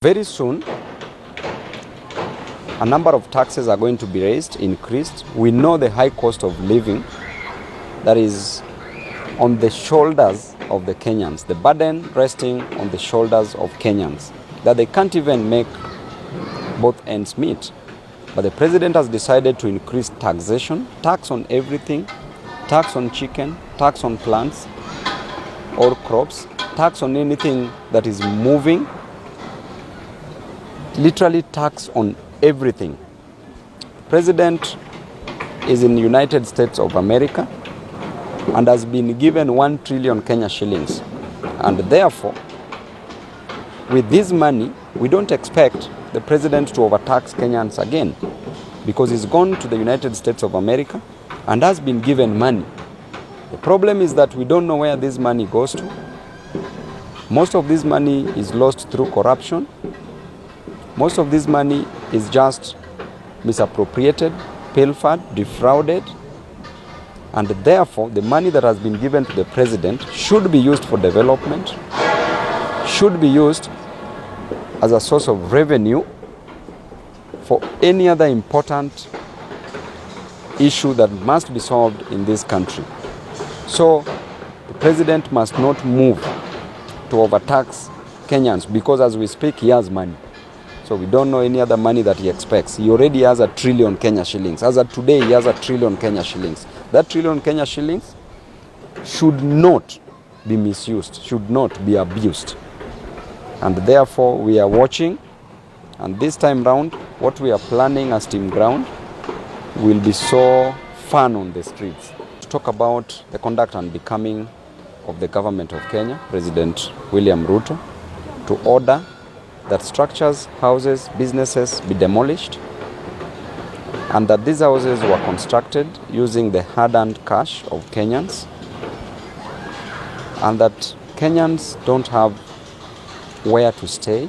Very soon, a number of taxes are going to be raised, increased. We know the high cost of living that is on the shoulders of the Kenyans, the burden resting on the shoulders of Kenyans, that they can't even make both ends meet. But the president has decided to increase taxation, tax on everything, tax on chicken, tax on plants or crops, tax on anything that is moving, literally tax on everything. President is in the United States of America and has been given 1 trillion Kenya shillings. And therefore, with this money, we don't expect the president to overtax Kenyans again, because he's gone to the United States of America and has been given money. The problem is that we don't know where this money goes to. Most of this money is lost through corruption. Most of this money is just misappropriated, pilfered, defrauded. And therefore, the money that has been given to the president should be used for development, should be used as a source of revenue for any other important issue that must be solved in this country. So the president must not move to overtax Kenyans, because as we speak, he has money. So we don't know any other money that he expects. He already has 1 trillion Kenya shillings. As of today, he has 1 trillion Kenya shillings. That 1 trillion Kenya shillings should not be misused, should not be abused. And therefore, we are watching. And this time round, what we are planning as Team Ground will be so fun on the streets. To talk about the conduct and becoming of the government of Kenya, President William Ruto, to order that structures, houses, businesses be demolished, and that these houses were constructed using the hard-earned cash of Kenyans, and that Kenyans don't have where to stay.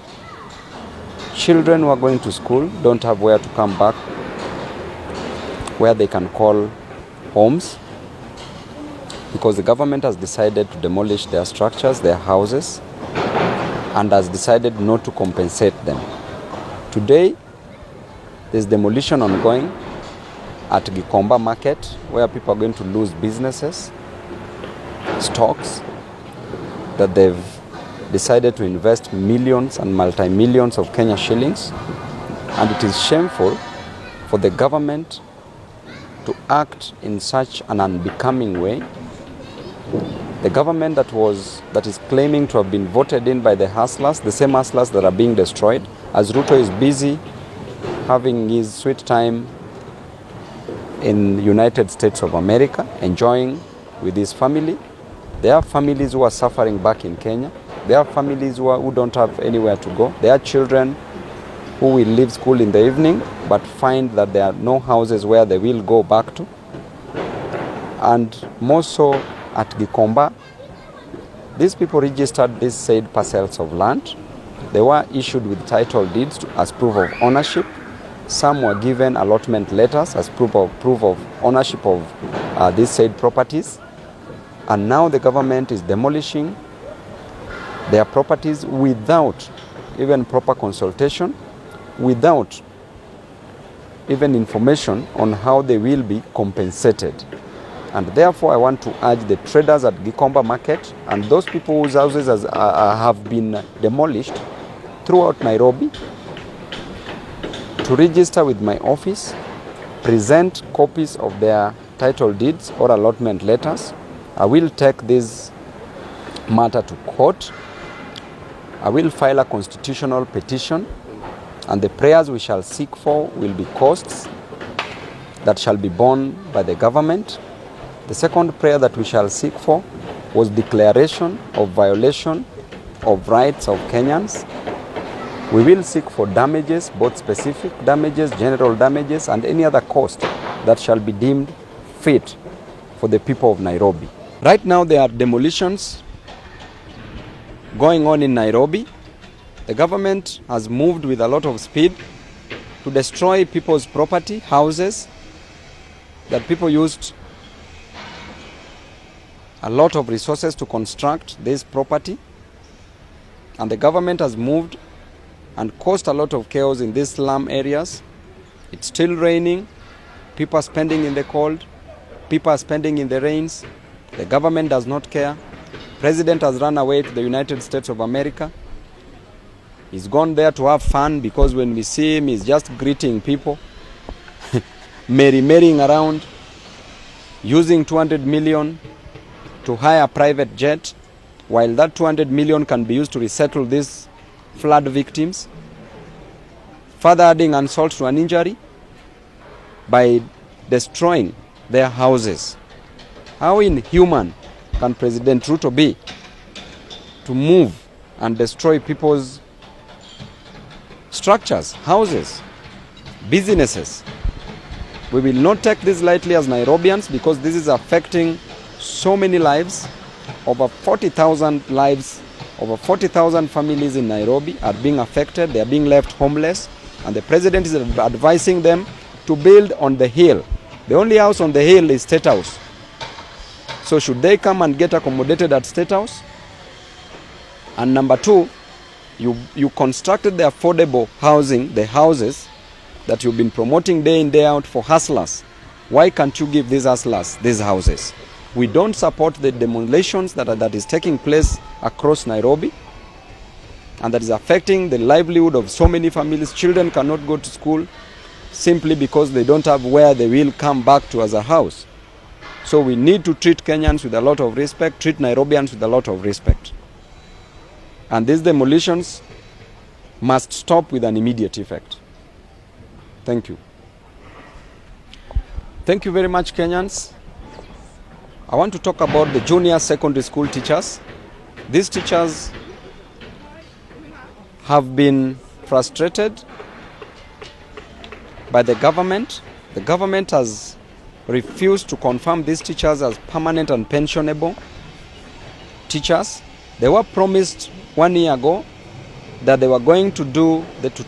Children who are going to school don't have where to come back, where they can call homes, because the government has decided to demolish their structures, their houses, and has decided not to compensate them. Today, there's demolition ongoing at Gikomba Market, where people are going to lose businesses, stocks that they've decided to invest millions and multi-millions of Kenya shillings. And it is shameful for the government to act in such an unbecoming way. The government that is claiming to have been voted in by the hustlers, the same hustlers that are being destroyed, as Ruto is busy having his sweet time in the United States of America, enjoying with his family. There are families who are suffering back in Kenya. There are families who don't have anywhere to go. There are children who will leave school in the evening but find that there are no houses where they will go back to. And more so, at Gikomba, these people registered these said parcels of land. They were issued with title deeds as proof of ownership. Some were given allotment letters as proof of ownership of these said properties. And now the government is demolishing their properties without even proper consultation, without even information on how they will be compensated. And therefore, I want to urge the traders at Gikomba Market and those people whose houses have been demolished throughout Nairobi to register with my office, present copies of their title deeds or allotment letters. I will take this matter to court. I will file a constitutional petition, and the prayers we shall seek for will be costs that shall be borne by the government. The second prayer that we shall seek for was declaration of violation of rights of Kenyans. We will seek for damages, both specific damages, general damages, and any other cost that shall be deemed fit for the people of Nairobi. Right now, there are demolitions going on in Nairobi. The government has moved with a lot of speed to destroy people's property, houses that people used a lot of resources to construct this property, and the government has moved and caused a lot of chaos in these slum areas. It's still raining. People are spending in the cold. People are spending in the rains. The government does not care. President has run away to the United States of America. He's gone there to have fun, because when we see him, he's just greeting people, merrying around, using 200 million to hire a private jet, while that 200 million can be used to resettle these flood victims, further adding insult to an injury by destroying their houses. How inhuman can President Ruto be to move and destroy people's structures, houses, businesses? We will not take this lightly as Nairobians, because this is affecting so many lives. Over 40,000 lives, over 40,000 families in Nairobi are being affected. They are being left homeless, and the president is advising them to build on the hill. The only house on the hill is State House. So should they come and get accommodated at State House? And number two, you constructed the affordable housing, the houses that you've been promoting day in, day out for hustlers. Why can't you give these hustlers these houses? We don't support the demolitions that is taking place across Nairobi, and that is affecting the livelihood of so many families. Children cannot go to school simply because they don't have where they will come back to as a house. So we need to treat Kenyans with a lot of respect, treat Nairobians with a lot of respect. And these demolitions must stop with an immediate effect. Thank you. Thank you very much, Kenyans. I want to talk about the junior secondary school teachers. These teachers have been frustrated by the government. The government has refused to confirm these teachers as permanent and pensionable teachers. They were promised 1 year ago that they were going to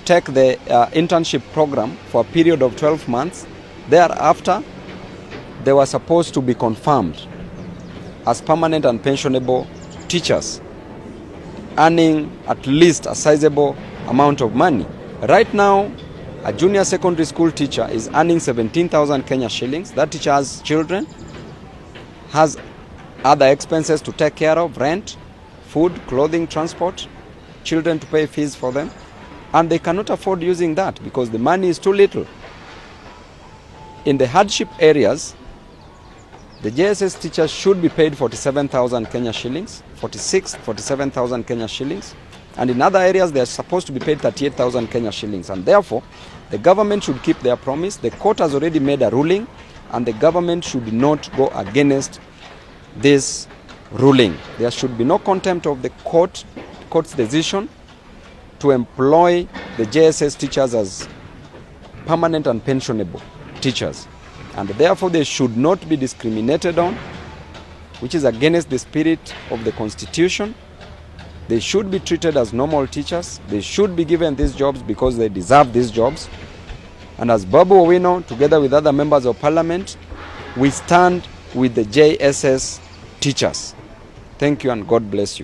take the internship program for a period of 12 months. Thereafter, they were supposed to be confirmed as permanent and pensionable teachers, earning at least a sizable amount of money. Right now, a junior secondary school teacher is earning 17,000 Kenya shillings. That teacher has children, has other expenses to take care of, rent, food, clothing, transport, children to pay fees for them, and they cannot afford using that because the money is too little. In the hardship areas, the JSS teachers should be paid 47,000 Kenya shillings, 47,000 Kenya shillings, and in other areas they are supposed to be paid 38,000 Kenya shillings, and therefore the government should keep their promise. The court has already made a ruling, and the government should not go against this ruling. There should be no contempt of the court's decision to employ the JSS teachers as permanent and pensionable teachers, and therefore they should not be discriminated on, which is against the spirit of the Constitution. They should be treated as normal teachers. They should be given these jobs because they deserve these jobs. And as Babu Owino, together with other members of parliament, we stand with the JSS teachers. Thank you and God bless you.